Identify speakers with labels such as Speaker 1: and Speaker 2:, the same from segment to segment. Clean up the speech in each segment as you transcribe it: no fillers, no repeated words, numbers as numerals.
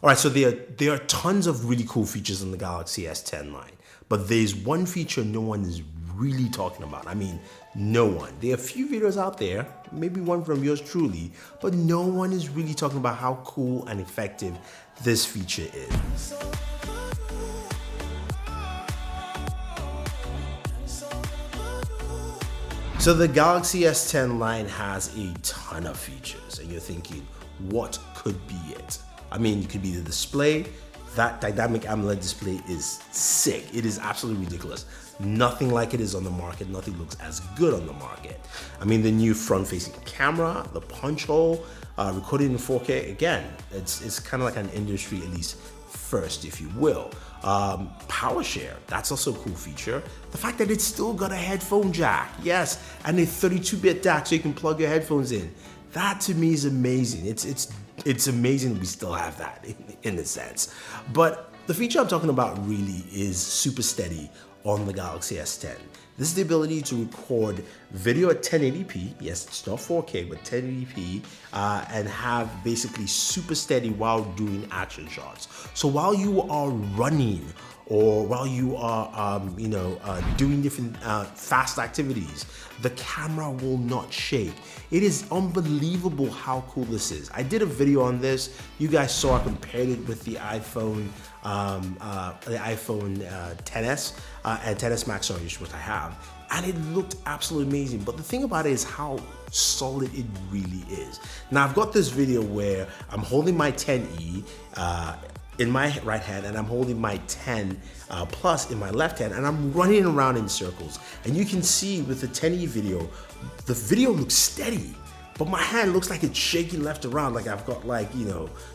Speaker 1: All right, so there are tons of really cool features in the Galaxy S10 line, but there's one feature no one is really talking about. I mean, no one. There are a few videos out there, maybe one from yours truly, but no one is really talking about how cool and effective this feature is. So the Galaxy S10 line has a ton of features, and you're thinking, what could be it? I mean, it could be the display. That dynamic AMOLED display is sick. It is absolutely ridiculous. Nothing like it is on the market. Nothing looks as good on the market. I mean, the new front-facing camera, the punch hole, recorded in 4K. Again, it's kind of like an industry, at least first, if you will. Power share, that's also a cool feature. The fact that it's still got a headphone jack, yes, and a 32-bit DAC so you can plug your headphones in. That to me is amazing. It's amazing we still have that in a sense. But the feature I'm talking about really is super steady on the Galaxy S10. This is the ability to record video at 1080p, yes, it's not 4K, but 1080p, and have basically super steady while doing action shots. So while you are running or while you are, doing different fast activities, the camera will not shake. It is unbelievable how cool this is. I did a video on this. You guys saw I compared it with the iPhone XS and XS Max, sorry, which I have, and it looked absolutely amazing. But the thing about it is how solid it really is. Now I've got this video where I'm holding my 10e in my right hand and I'm holding my 10 Plus in my left hand, and I'm running around in circles. And you can see with the 10e video, the video looks steady, but my hand looks like it's shaking left around, like I've got like,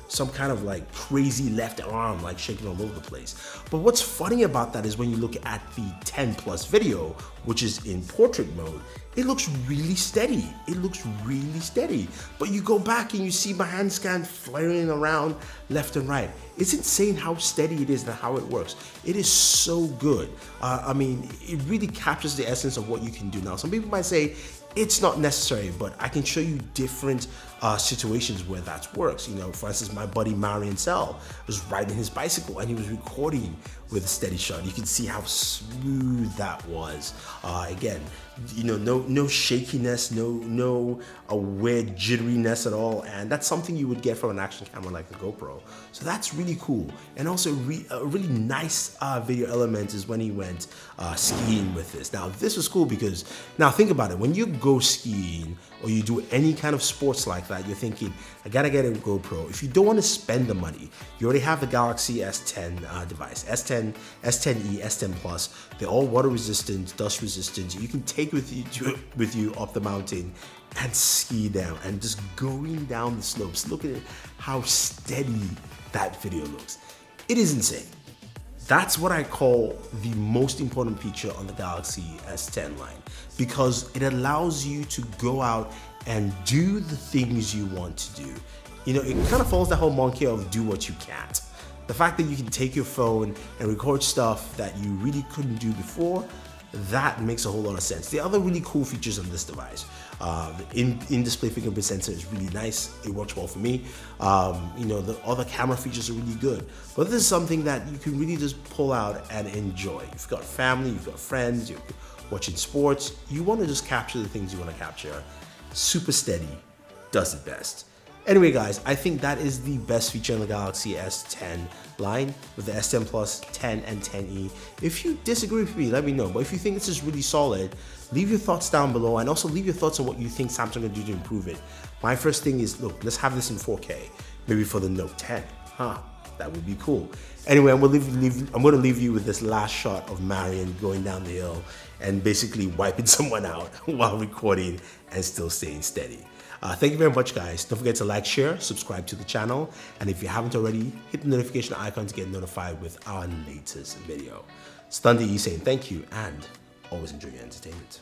Speaker 1: some kind of like crazy left arm like shaking all over the place. But what's funny about that is when you look at the 10 Plus video, which is in portrait mode, it looks really steady. It looks really steady. But you go back and you see my hand scan flaring around left and right. It's insane how steady it is and how it works. It is so good. I mean, it really captures the essence of what you can do now. Some people might say, it's not necessary, but I can show you different situations where that works. For instance, my buddy Marion Sell was riding his bicycle and he was recording with a steady shot. You can see how smooth that was. Again, no shakiness, no weird jitteriness at all, and that's something you would get from an action camera like the GoPro. So that's really cool. And also a really nice video element is when he went skiing with this. Now this was cool because, now think about it, when you go skiing or you do any kind of sports like that, you're thinking, I gotta get a GoPro. If you don't want to spend the money, you already have the Galaxy S10 device, S10, S10e, S10 Plus. They're all water resistant, dust resistant. You can take with you up the mountain and ski down, and just going down the slopes. Look at how steady that video looks. It is insane. That's what I call the most important feature on the Galaxy S10 line, because it allows you to go out and do the things you want to do. It kind of follows the whole monkey of do what you can't. The fact that you can take your phone and record stuff that you really couldn't do before, that makes a whole lot of sense. The other really cool features on this device, the in-display fingerprint sensor is really nice. It works well for me. The other camera features are really good. But this is something that you can really just pull out and enjoy. You've got family, you've got friends, you're watching sports. You want to just capture the things you want to capture. Super steady, does it best. Anyway guys, I think that is the best feature in the Galaxy S10 line with the S10 Plus, 10 and 10e. If you disagree with me, let me know. But if you think this is really solid, leave your thoughts down below, and also leave your thoughts on what you think Samsung can do to improve it. My first thing is, look, let's have this in 4K, maybe for the Note 10. That would be cool. Anyway, I'm going to leave you with this last shot of Marion going down the hill and basically wiping someone out while recording and still staying steady. Thank you very much, guys. Don't forget to like, share, subscribe to the channel, and if you haven't already, hit the notification icon to get notified with our latest video. It's Thunder E saying thank you, and always enjoy your entertainment.